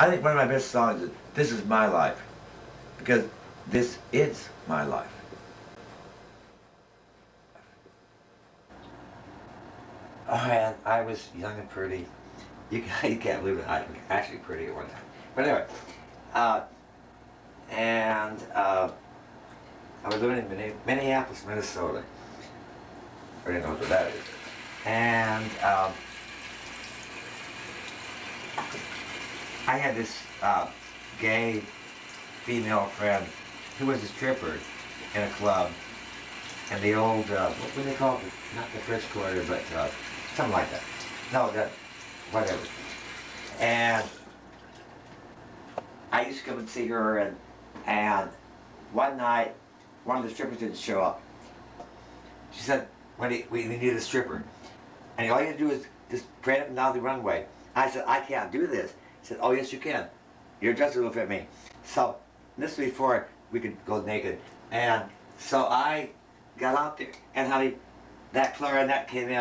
I think one of my best songs is This Is My Life, because this is my life. Oh man, I was young and pretty. You can't believe it. I was actually pretty at one time. But anyway, I was living in Minneapolis, Minnesota. Everybody knows what that is. And I had this gay female friend who was a stripper in a club in the old, what do they call it? Not the French Quarter, but something like that. No, that, whatever. And I used to come and see her, and one night, one of the strippers didn't show up. She said, Wendy, we need a stripper. And all you have to do is just pray up and down the runway. I said, I can't do this. He said, oh yes you can. Your dress will fit me. So, this was before we could go naked. And so I got out there, and honey, that clarinet came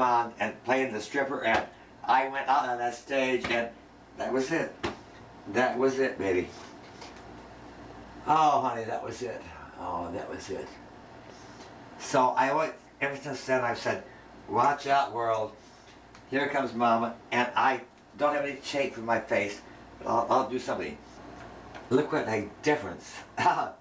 on and played the stripper, and I went out on that stage, and that was it. That was it, baby. Oh, honey, that was it. Oh, that was it. So I always, ever since then, I've said, watch out, world. Here comes Mama, and I don't have any shape in my face, but I'll do something. Look what a difference. Oh.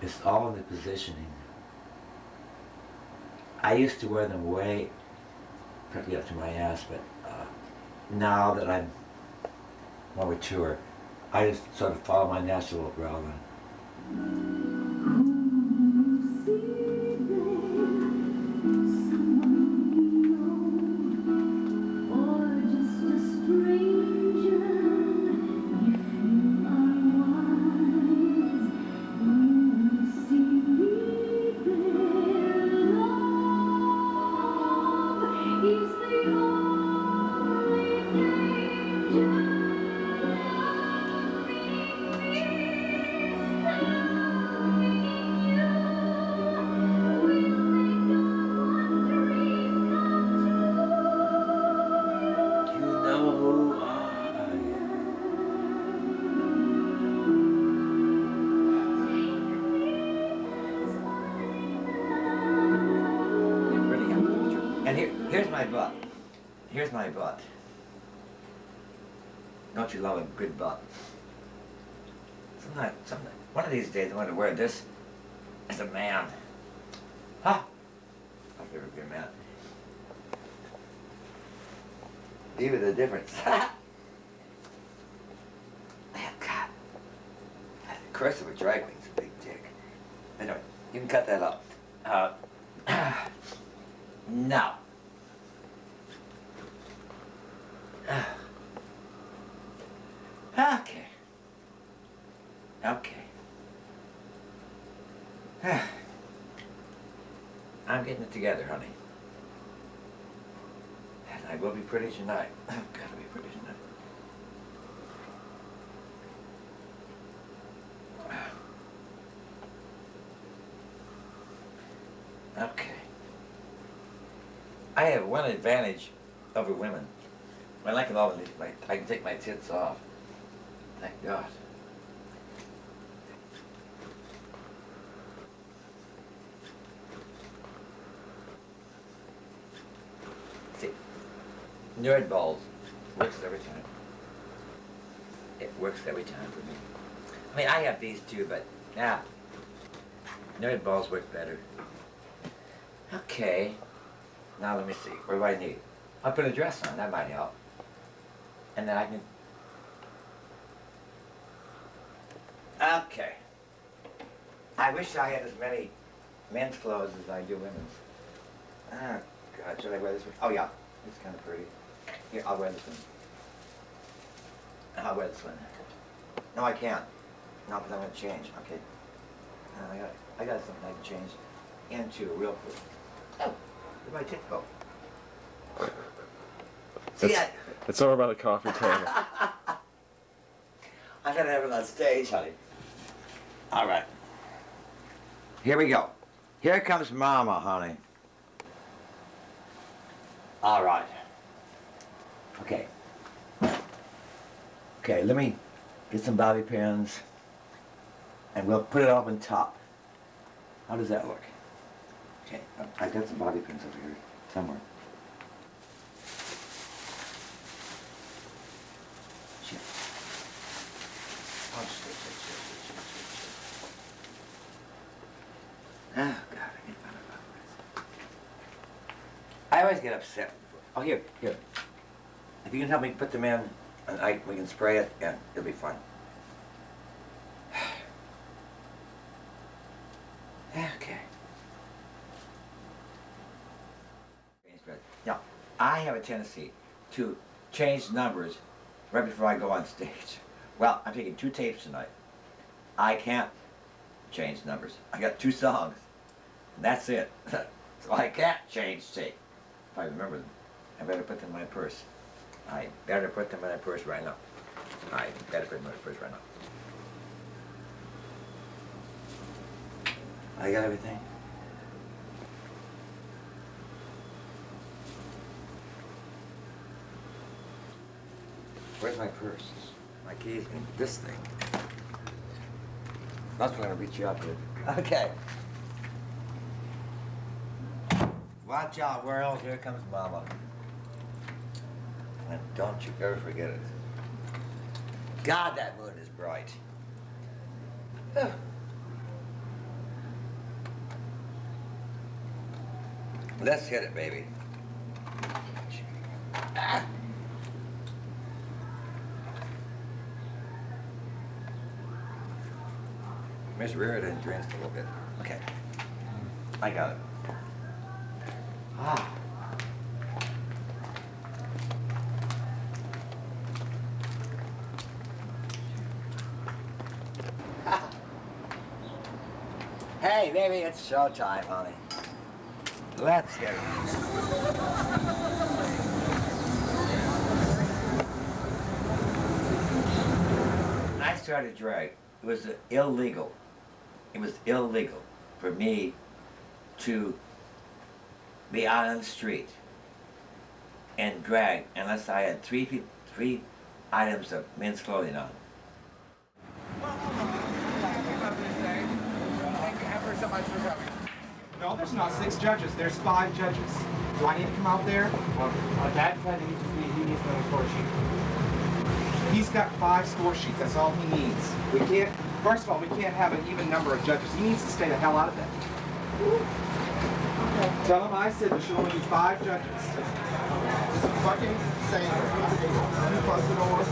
It's all in the positioning. I used to wear them way practically up to my ass, but now that I'm more mature, I just sort of follow my natural growling. And here's my butt. Here's my butt. Don't you love a good butt? One of these days I'm going to wear this as a man. Huh? I'll never be a man. Even the difference. God. The curse of a drag queen's a big dick. Anyway, you can cut that up. No. Okay. Okay. I'm getting it together, honey. And I will be pretty tonight. I've got to be pretty tonight. Okay. I have one advantage over women. Well, I can take my tits off. Thank God. See, nerd balls works every time. It works every time for me. I mean, I have these too, but now, nerd balls work better. Okay. Now let me see. What do I need? I'll put a dress on. That might help. And then I can... Okay. I wish I had as many men's clothes as I do women's. Oh, God. Should I wear this one? Oh, yeah. It's kind of pretty. Here, I'll wear this one. I'll wear this one. No, I can't. No, because I'm going to change. Okay. I got something I can change into real quick. Oh, where'd my tits go? It's over by the coffee table. I'm not gonna have it on stage, honey. All right. Here we go. Here comes Mama, honey. All right. Okay. Okay, let me get some bobby pins and we'll put it up on top. How does that look? Okay, I got some bobby pins over here somewhere. Shit. Oh, shit. Oh, God, I can't find my bobby pins. I always get upset. Oh, here. If you can help me put them in, and we can spray it, and it'll be fun. Okay. Now, I have a tendency to change numbers right before I go on stage. Well, I'm taking 2 tapes tonight. I can't change numbers. I got 2 songs. And that's it. So I can't change tape. If I remember them, I better put them in my purse. I better put them in my purse right now. I better put them in my purse right now. I got everything. Where's my purse? My keys in this thing. That's what I'm gonna beat you up with. Okay. Watch out, world. Here comes Mama. And don't you ever forget it. God, that moon is bright. Let's hit it, baby. Ah. Miss Reardon danced a little bit. Okay. I got it. Ah. Hey, baby, it's showtime, honey. Let's get it. When I started drag, it was illegal. It was illegal for me to be out on the street and drag unless I had three items of men's clothing on. So much for coming. No, there's not 6 judges. There's 5 judges. Do I need to come out there? That side he needs another score sheet. He's got 5 score sheets. That's all he needs. We can't. First of all, we can't have an even number of judges. He needs to stay the hell out of that. Okay. Tell him I said there should only be 5 judges. Just fucking saying it. You close the door.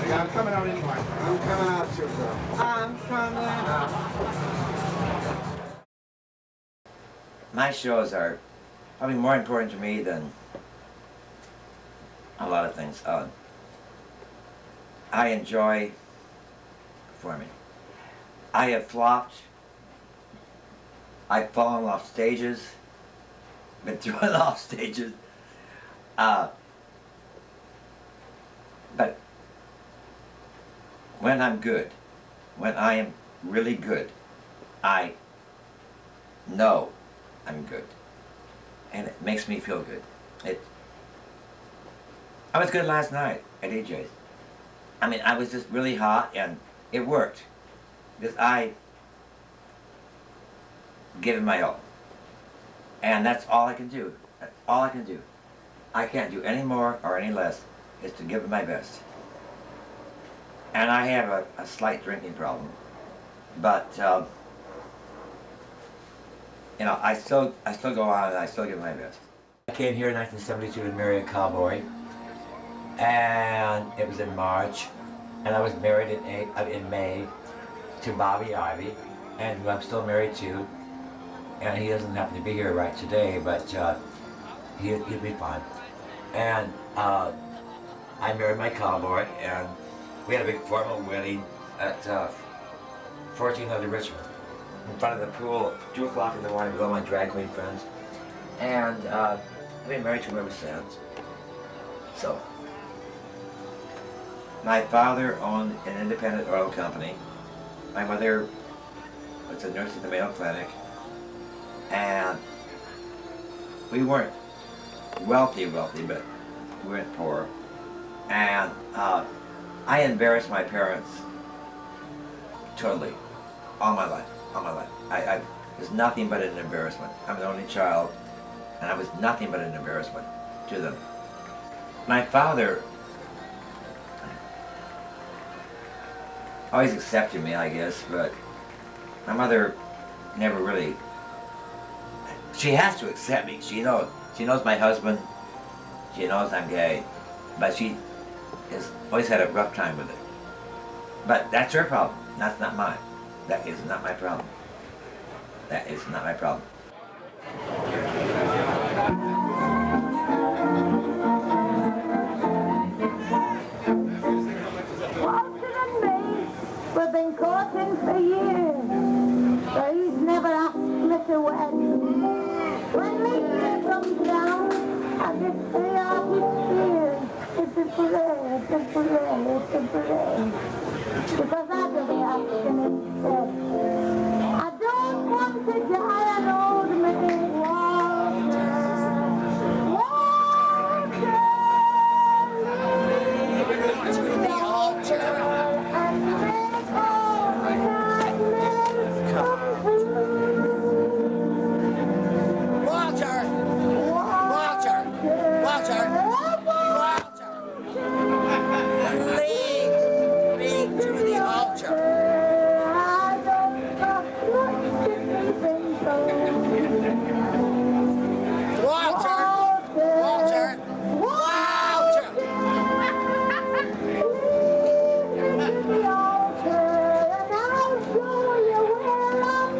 Yeah, I'm coming out anyway. I'm coming out too, bro. I'm coming out. My shows are probably more important to me than a lot of things. I enjoy performing. I have flopped. I've fallen off stages, been thrown off stages. But when I'm good, when I am really good, I know I'm good, and it makes me feel good. I was good last night at AJ's. I mean, I was just really hot, and it worked because I gave it my all, and that's all I can do. That's all I can do. I can't do any more or any less. Is to give it my best. And I have a slight drinking problem, but. You know, I still go on and I still give my best. I came here in 1972 to marry a cowboy, and it was in March, and I was married in May to Bobby Ivy, and who I'm still married to, and he doesn't happen to be here right today, but he'll be fine. And I married my cowboy, and we had a big formal wedding at 1400 Richmond. In front of the pool, 2 o'clock in the morning with all my drag queen friends. And I've been married to him ever since. So, My father owned an independent oil company. My mother was a nurse at the Mayo Clinic. And we weren't wealthy, but we weren't poor. And I embarrassed my parents totally, all my life. I was nothing but an embarrassment. I'm the only child, and I was nothing but an embarrassment to them. My father always accepted me, I guess, but my mother never really. She has to accept me. She knows. She knows my husband. She knows I'm gay, but she has always had a rough time with it. But that's her problem. That's not mine. That is not my problem. That is not my problem. Walter and me, we've been courting for years, but he's never asked me to wed. When my year comes down, I just say all his fears. It's a parade, it's a parade, it's a parade. Because I don't be asking instead. I don't want to die an old man, Walter. Walter, lead to the altar and make all my nightmares come true. Walter! Walter! Lead me to the altar. I don't got much to keep in Walter! Walter! Walter! Lead me to the altar, and I'll show you where I'm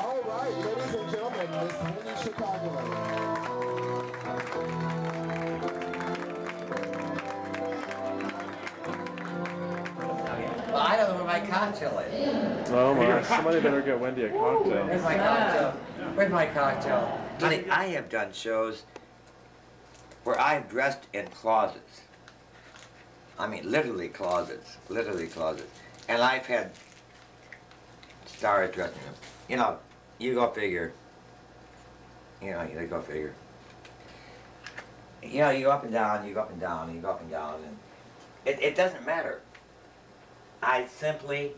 All right, ladies and gentlemen, Miss Wendy Chicago. Well, I don't know where my cocktail is. Oh my, somebody better get Wendy a cocktail. Where's my cocktail? Where's my cocktail? Honey, I have done shows where I've dressed in closets. I mean, literally closets. And I've had stars dressed in them. You know, you go figure. You go figure. You know, you go up and down, you go up and down, you go up and down, and it doesn't matter. I simply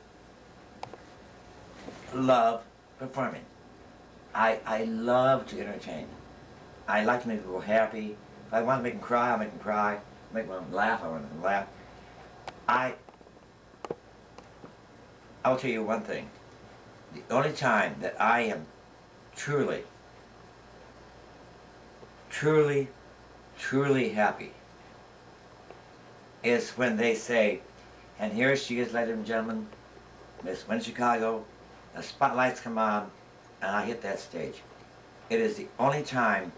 love performing. I love to entertain. I like to make people happy. If I want to make them cry, I'll make them cry. Make them laugh, I want them to laugh. I'll tell you one thing. The only time that I am truly happy is when they say, and here she is, ladies and gentlemen, Miss Wendy Chicago, the spotlights come on, and I hit that stage. It is the only time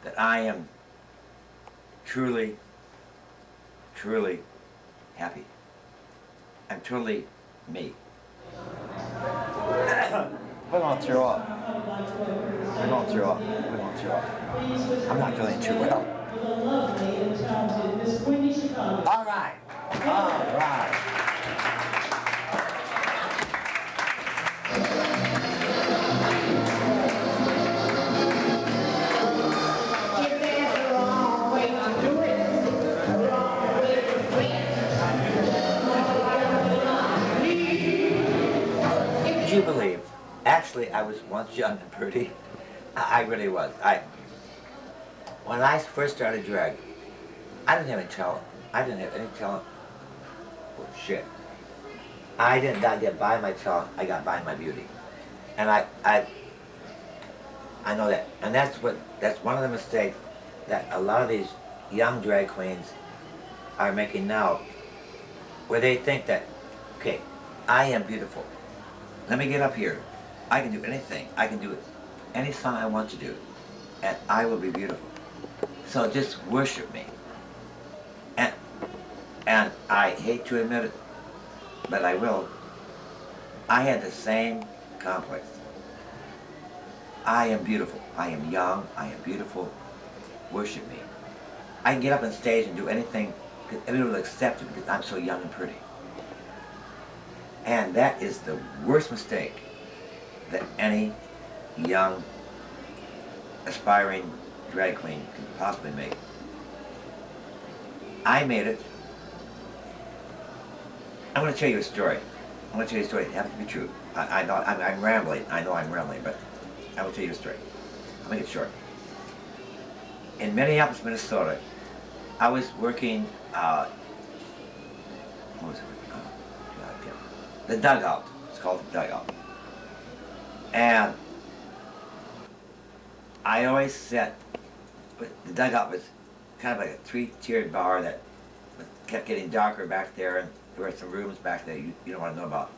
that I am truly happy. I'm totally me. We're going to throw up. I'm not feeling too well. All right. Would you believe? Actually, I was once young and pretty. I really was. When I first started drag, I didn't have any talent. Oh, shit. I did not get by my talent. I got by my beauty, and I know that. And that's one of the mistakes that a lot of these young drag queens are making now, where they think that, okay, I am beautiful. Let me get up here. I can do anything. I can do it. Any song I want to do, and I will be beautiful. So just worship me. And I hate to admit it, but I will. I had the same complex. I am beautiful. I am young. I am beautiful. Worship me. I can get up on stage and do anything because everyone will accept it because I'm so young and pretty. And that is the worst mistake that any young, aspiring drag queen can possibly make. I made it. I'm going to tell you a story. I'm going to tell you a story. It happens to be true. I know I'm rambling. I know I'm rambling, but I will tell you a story. I'll make it short. In Minneapolis, Minnesota, I was working, what was it? The Dugout. It's called the Dugout. And I always said, the Dugout was kind of like a three-tiered bar that kept getting darker back there, and there were some rooms back there you don't want to know about.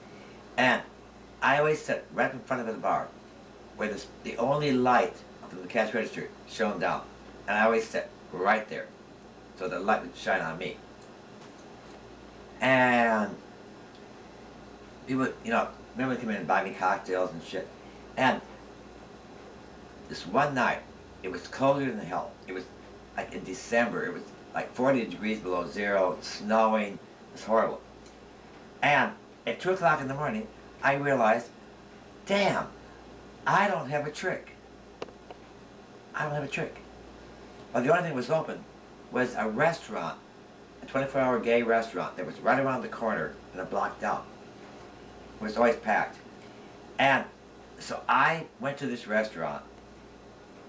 And I always sat right in front of the bar, where the only light from the cash register shone down. And I always sat right there, so the light would shine on me. And people, remember they come in and buy me cocktails and shit. And this one night, it was colder than hell. It was like in December. It was like 40 degrees below zero, snowing. It was horrible. And at 2 o'clock in the morning, I realized, damn, I don't have a trick. I don't have a trick. Well, the only thing that was open was a restaurant, a 24-hour gay restaurant that was right around the corner in a block down. It was always packed. And so I went to this restaurant,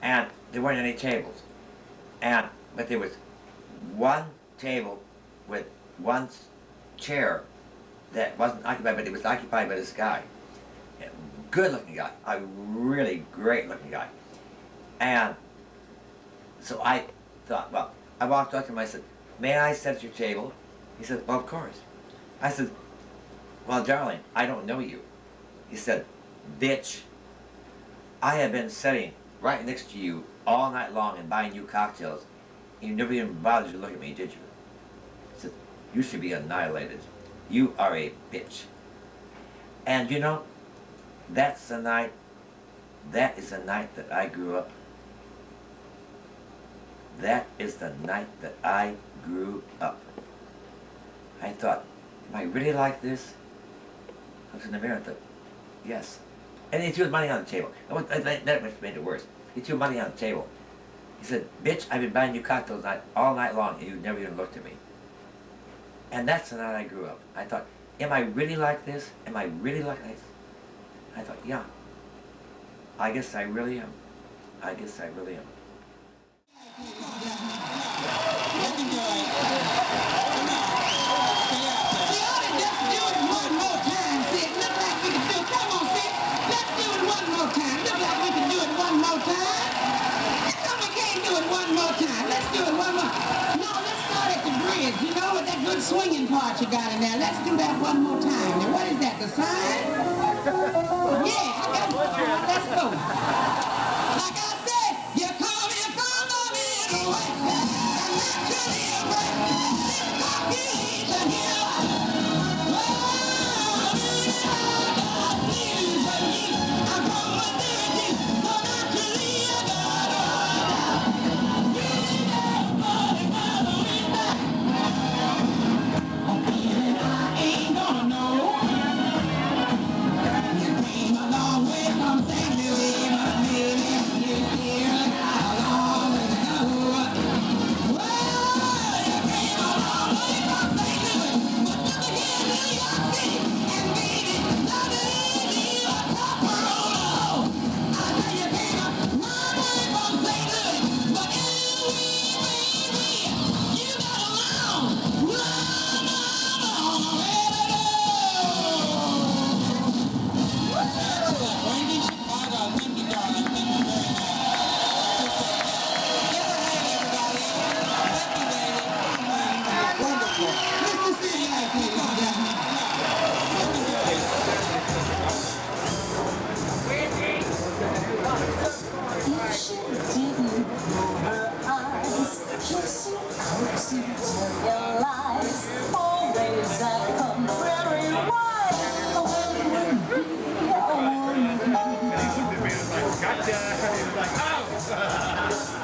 and there weren't any tables. But there was one table with one chair that wasn't occupied, but it was occupied by this guy. Good looking guy, a really great looking guy. And so I thought, well, I walked up to him, I said, may I sit at your table? He said, well, of course. I said, well, darling, I don't know you. He said, bitch, I have been sitting right next to you all night long and buying you cocktails. You never even bothered to look at me, did you? He said, you should be annihilated. You are a bitch. And that's the night, that is the night that I grew up. That is the night that I grew up. I thought, am I really like this? I was in the mirror and thought, yes. And he threw money on the table. That made it worse. He threw money on the table. He said, bitch, I've been buying you cocktails all night long and you never even looked at me. And that's the night I grew up. I thought, am I really like this? Am I really like this? I thought, yeah. I guess I really am. I guess I really am. Good swinging part you got in there. Let's do that one more time. Now, what is that, the sign? Yeah, I got it. Let's go. Like I said, you call me from the middle way. I'm naturally a break. This population here. I'm from a dirty, so naturally I got a long way from St. Louis. Your lies always that contrary wise. A woman wouldn't be a woman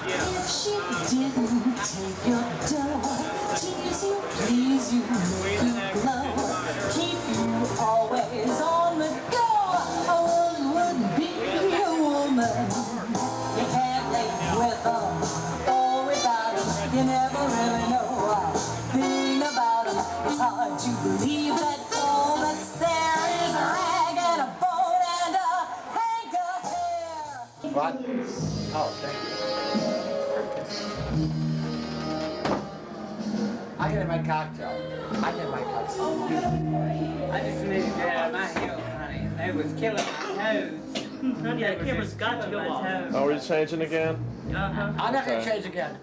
if she didn't take your dough, tease you, please you, make you glow, keep you always on the go. A woman wouldn't be a woman. You can't live with her or without her. You never really know a thing about her. It's hard to believe that all that's there is a rag and a bone and a hank of hair. What? Oh, thank you. I got my cocktail. I got my cocktail. I just needed to get out of my heels, honey. They was killing my toes. Honey, that camera's got to go off. Oh, are you changing again? Uh-huh. I'm not gonna change again.